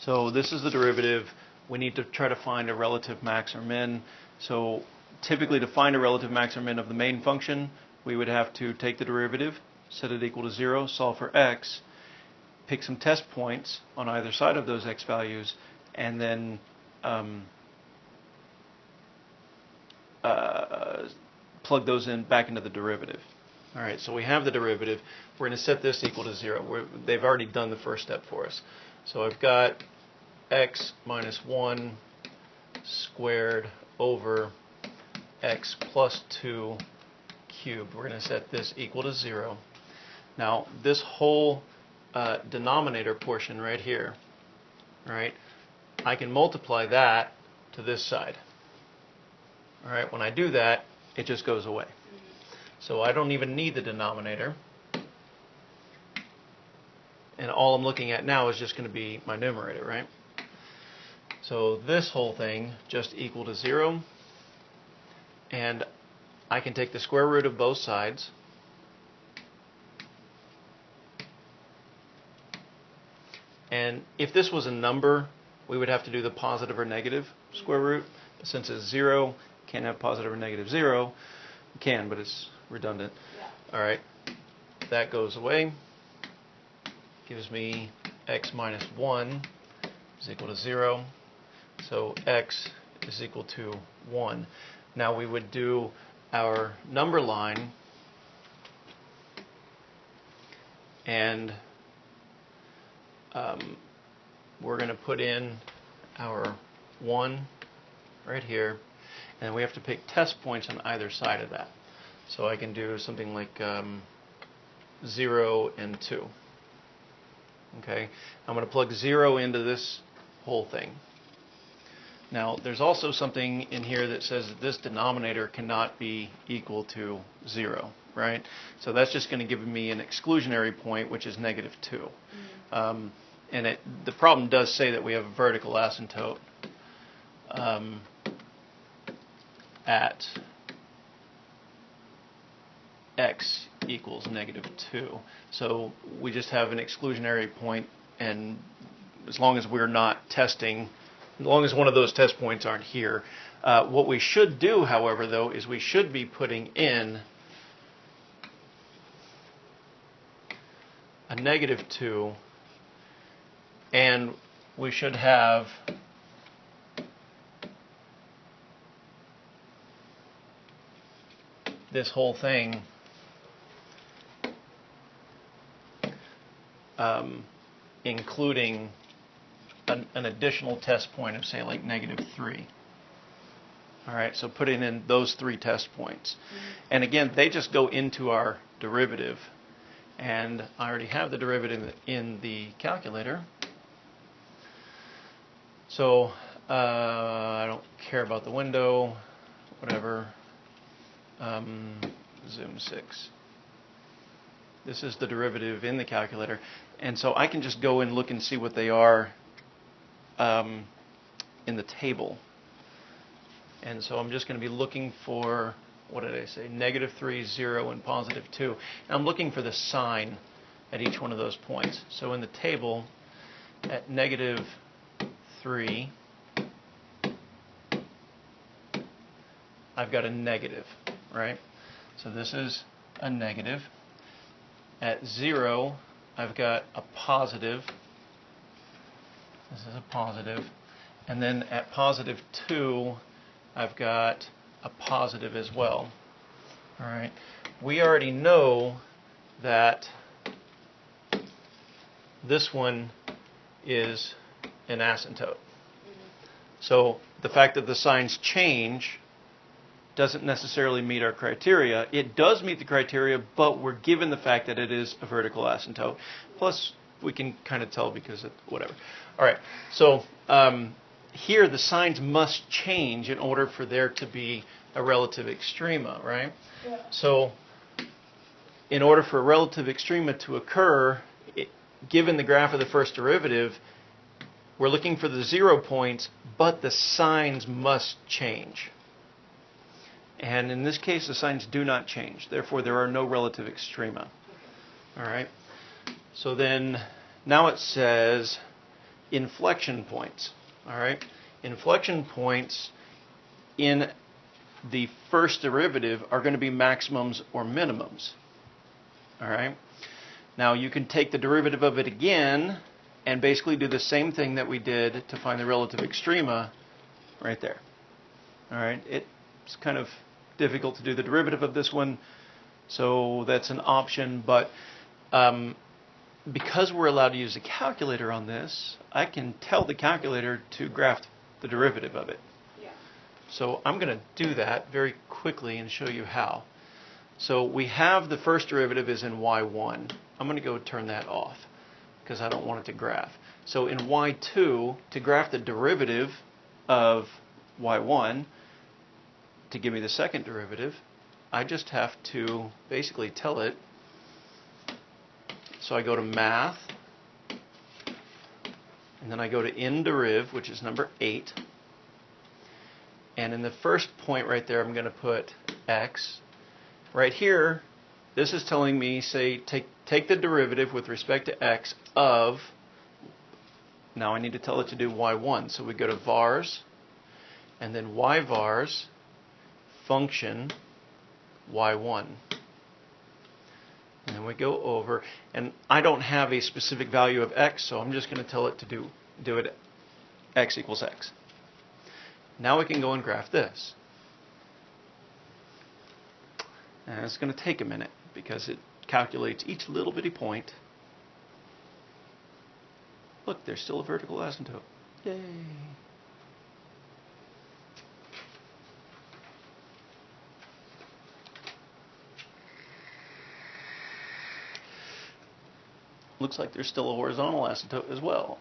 So this is the derivative. We need to try to find a relative max or min. So typically to find a relative max or min of the main function, we would have to take the derivative, set it equal to 0, solve for x, pick some test points on either side of those x values, and then plug those in back into the derivative. All right, so we have the derivative. We're going to set this equal to 0. They've already done the first step for us. So I've got x minus 1 squared over x plus 2 cubed. We're going to set this equal to 0. Now, this whole denominator portion right here, right, I can multiply that to this side. All right, when I do that, it just goes away. So I don't even need the denominator. And all I'm looking at now is just going to be my numerator, right? So this whole thing just equal to 0. And I can take the square root of both sides. And if this was a number, we would have to do the positive or negative square root. But since it's 0, can't have positive or negative 0. You can, but it's redundant. Yeah. All right. That goes away. Gives me x minus 1 is equal to 0. So x is equal to 1. Now we would do our number line, and we're going to put in our 1 right here, and we have to pick test points on either side of that. So I can do something like 0 and 2. Okay, I'm going to plug 0 into this whole thing. Now, there's also something in here that says that this denominator cannot be equal to 0, right? So that's just going to give me an exclusionary point, which is negative 2. And the problem does say that we have a vertical asymptote at x equals negative 2. So we just have an exclusionary point, and as long as we're not testing, as long as one of those test points aren't here, what we should do, however, though, is we should be putting in a negative 2, and we should have this whole thing including an additional test point of, say, like negative 3. All right, so putting in those 3 test points. And again, they just go into our derivative. And I already have the derivative in the calculator. So I don't care about the window, whatever. Zoom 6. This is the derivative in the calculator. And so I can just go and look and see what they are in the table. And so I'm just going to be looking for, what did I say, negative 3, 0, and positive 2. And I'm looking for the sign at each one of those points. So in the table, at negative 3, I've got a negative, right? So this is a negative. At 0, I've got a positive. This is a positive. And then at positive 2, I've got a positive as well. All right. We already know that this one is an asymptote. So the fact that the signs change doesn't necessarily meet our criteria. It does meet the criteria, but we're given the fact that it is a vertical asymptote. Plus, we can kind of tell because it, whatever. All right, so here the signs must change in order for there to be a relative extrema, right? Yeah. So in order for a relative extrema to occur, given the graph of the first derivative, we're looking for the 0 points, but the signs must change. And in this case, the signs do not change. Therefore, there are no relative extrema. All right. So then, now it says, inflection points. All right, inflection points in the first derivative are going to be maximums or minimums. All right. Now you can take the derivative of it again and basically do the same thing that we did to find the relative extrema right there. All right. It's kind of difficult to do the derivative of this one, so that's an option. But because we're allowed to use a calculator on this, I can tell the calculator to graph the derivative of it. Yeah. So I'm going to do that very quickly and show you how. So we have the first derivative is in y1. I'm going to go turn that off because I don't want it to graph. So in y2, to graph the derivative of y1, to give me the second derivative, I just have to basically tell it. So I go to math, and then I go to inderiv, which is number 8. And in the first point right there, I'm going to put x. Right here, this is telling me, say, take the derivative with respect to x of, now I need to tell it to do y1. So we go to vars, and then yvars, function y1. And then we go over, and I don't have a specific value of x, so I'm just going to tell it to do it x equals x. Now we can go and graph this. And it's going to take a minute because it calculates each little bitty point. Look, there's still a vertical asymptote. Yay! Looks like there's still a horizontal asymptote as well.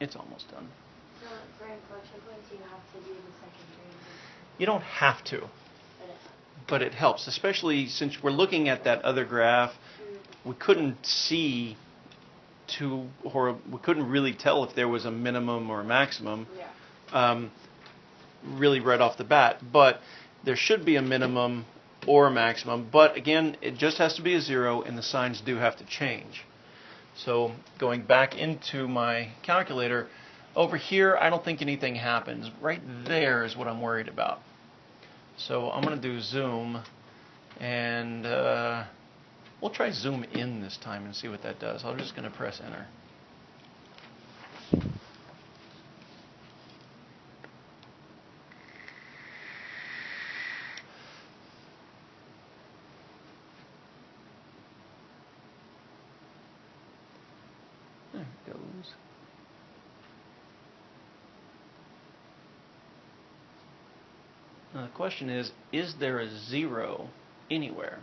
It's almost done. So for inflection points, you have to do the second derivative. You don't have to, but it helps, especially since we're looking at that other graph. We couldn't see we couldn't really tell if there was a minimum or a maximum. Yeah. Really right off the bat, but there should be a minimum or a maximum, but again, it just has to be a 0 and the signs do have to change. So going back into my calculator, over here I don't think anything happens. Right there is what I'm worried about. So I'm going to do zoom, and we'll try zoom in this time and see what that does. I'm just going to press enter. There it goes. Now the question is there a 0 anywhere?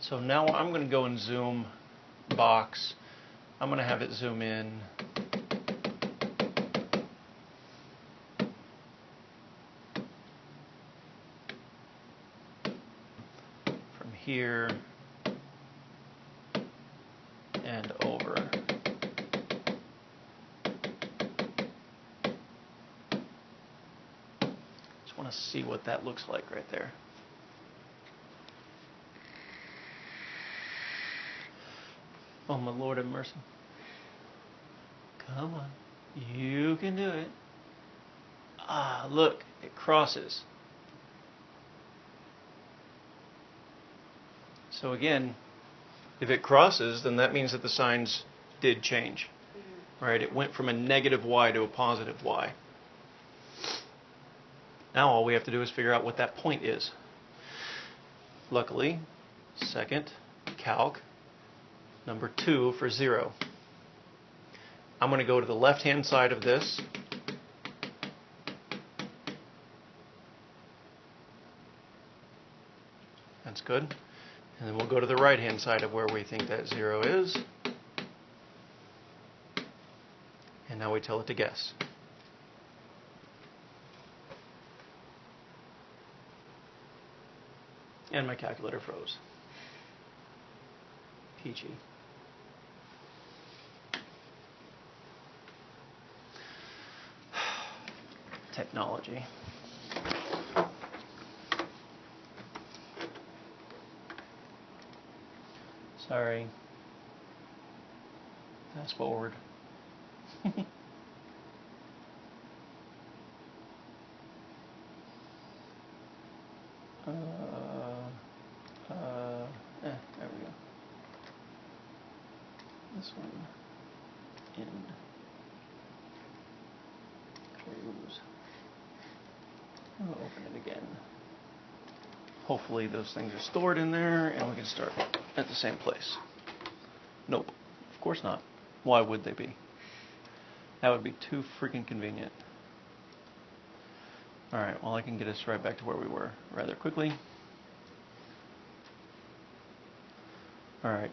So now I'm going to go and zoom box. I'm going to have it zoom in. From here and over. Just want to see what that looks like right there. Oh, my Lord have mercy. Come on. You can do it. Ah, look. It crosses. So again, if it crosses, then that means that the signs did change. Right? It went from a negative y to a positive y. Now all we have to do is figure out what that point is. Luckily, second calc, number 2 for 0. I'm going to go to the left-hand side of this. That's good. And then we'll go to the right-hand side of where we think that 0 is. And now we tell it to guess. And my calculator froze. Peachy. Technology. Sorry. Fast forward. There we go. This one. End. Close. I'll open it again. Hopefully those things are stored in there and we can start at the same place. Nope. Of course not. Why would they be? That would be too freaking convenient. Alright, well I can get us right back to where we were rather quickly. Alright,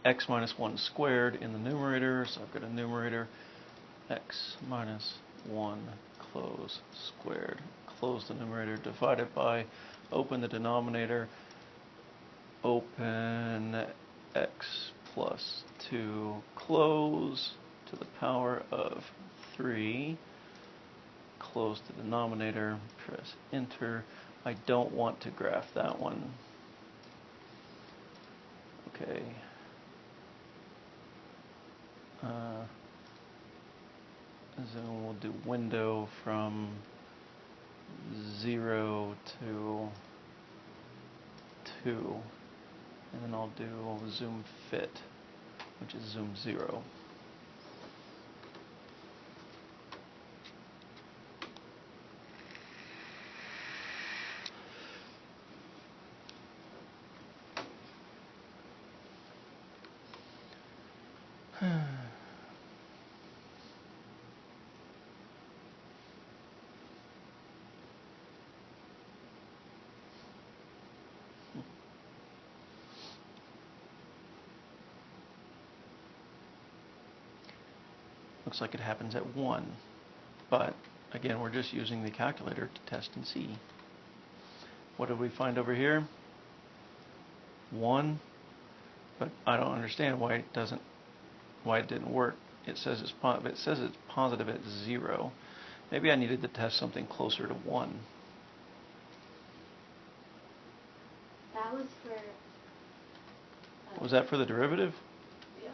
x minus 1 squared in the numerator, so I've got a numerator, x minus 1 close squared, close the numerator, divided by, open the denominator, open x plus 2 close to the power of 3, close the denominator, press enter. I don't want to graph that one. Okay. So we'll do window from 0 to 2. And then I'll do zoom fit, which is zoom 0. Looks like it happens at 1, but again we're just using the calculator to test and see. What did we find over here? 1, but I don't understand why it didn't work. It says it's positive at 0. Maybe I needed to test something closer to 1. That was for... Was that for the derivative? Yeah.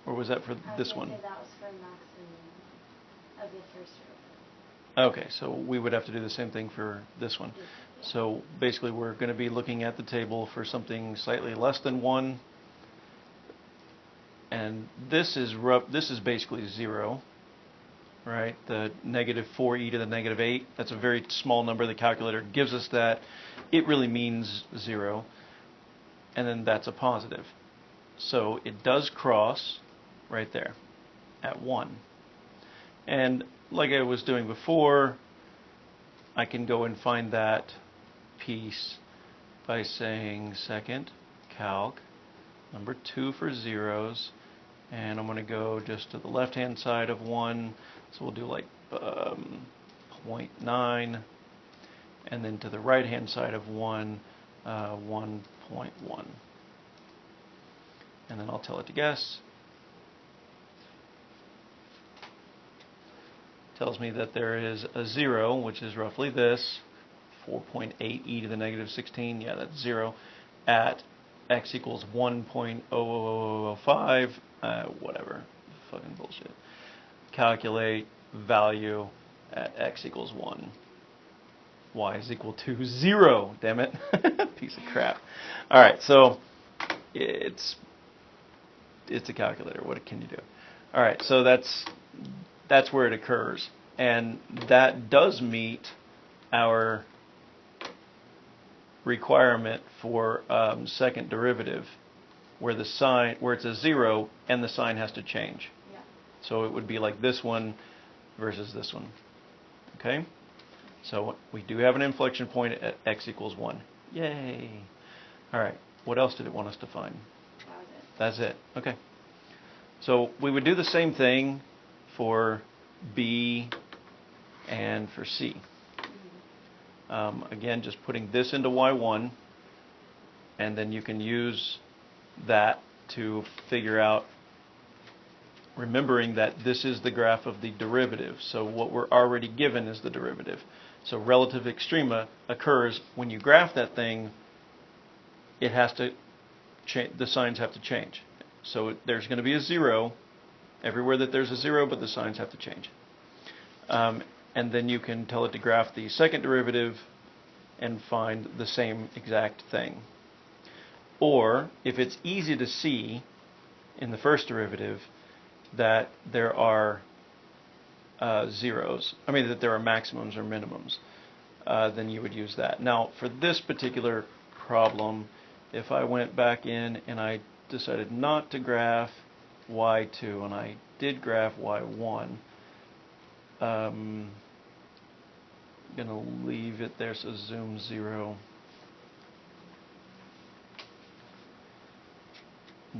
Or was that for this one? That was for maximum of the first derivative. Okay, so we would have to do the same thing for this one. Yeah. So basically we're going to be looking at the table for something slightly less than 1. And this is basically 0, right? The negative 4e to the negative 8, that's a very small number. The calculator gives us that. It really means 0. And then that's a positive. So it does cross right there at 1. And like I was doing before, I can go and find that piece by saying second calc, number 2 for zeros, and I'm going to go just to the left hand side of 1, so we'll do like 0.9, and then to the right hand side of 1, 1.1, and then I'll tell it to guess. Tells me that there is a 0, which is roughly this, 4.8e to the negative 16, yeah, that's 0, at x equals 1.00005, whatever, fucking bullshit. Calculate value at x equals 1. Y is equal to 0, damn it. Piece of crap. Alright, so it's a calculator. What can you do? Alright, so that's where it occurs. And that does meet our requirement for second derivative, where it's a 0 and the sign has to change. Yeah. So it would be like this one versus this one. Okay? So we do have an inflection point at x equals 1. Yay! Alright, what else did it want us to find? That was it. That's it. Okay. So we would do the same thing for B and for C. Again, just putting this into y1, and then you can use that to figure out remembering that this is the graph of the derivative. So what we're already given is the derivative. So relative extrema occurs when you graph that thing. It has to change. The signs have to change. So there's going to be a 0 everywhere that there's a 0, but the signs have to change. And then you can tell it to graph the second derivative and find the same exact thing. Or if it's easy to see in the first derivative that there are zeros, that there are maximums or minimums, then you would use that. Now, for this particular problem, if I went back in and I decided not to graph y2 and I did graph y1, I'm going to leave it there, so zoom 0.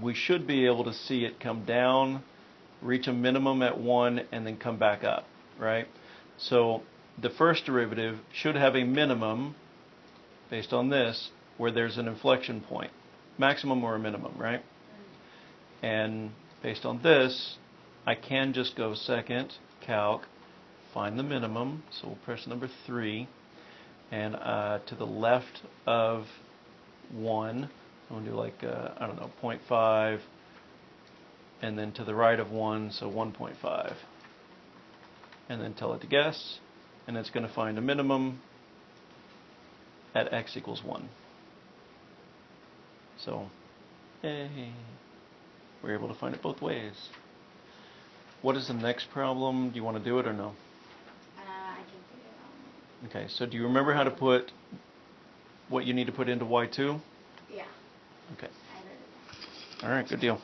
We should be able to see it come down, reach a minimum at 1, and then come back up, right? So the first derivative should have a minimum, based on this, where there's an inflection point, maximum or a minimum, right? And based on this, I can just go second, calc, find the minimum, so we'll press number 3, and to the left of 1, I'm going to do like, 0.5, and then to the right of 1, so 1.5. And then tell it to guess, and it's going to find a minimum at x equals 1. So, hey, we're able to find it both ways. What is the next problem? Do you want to do it or no? I can figure it out. Okay, so do you remember how to put what you need to put into y2? Yeah. Okay. I read it. All right, good deal.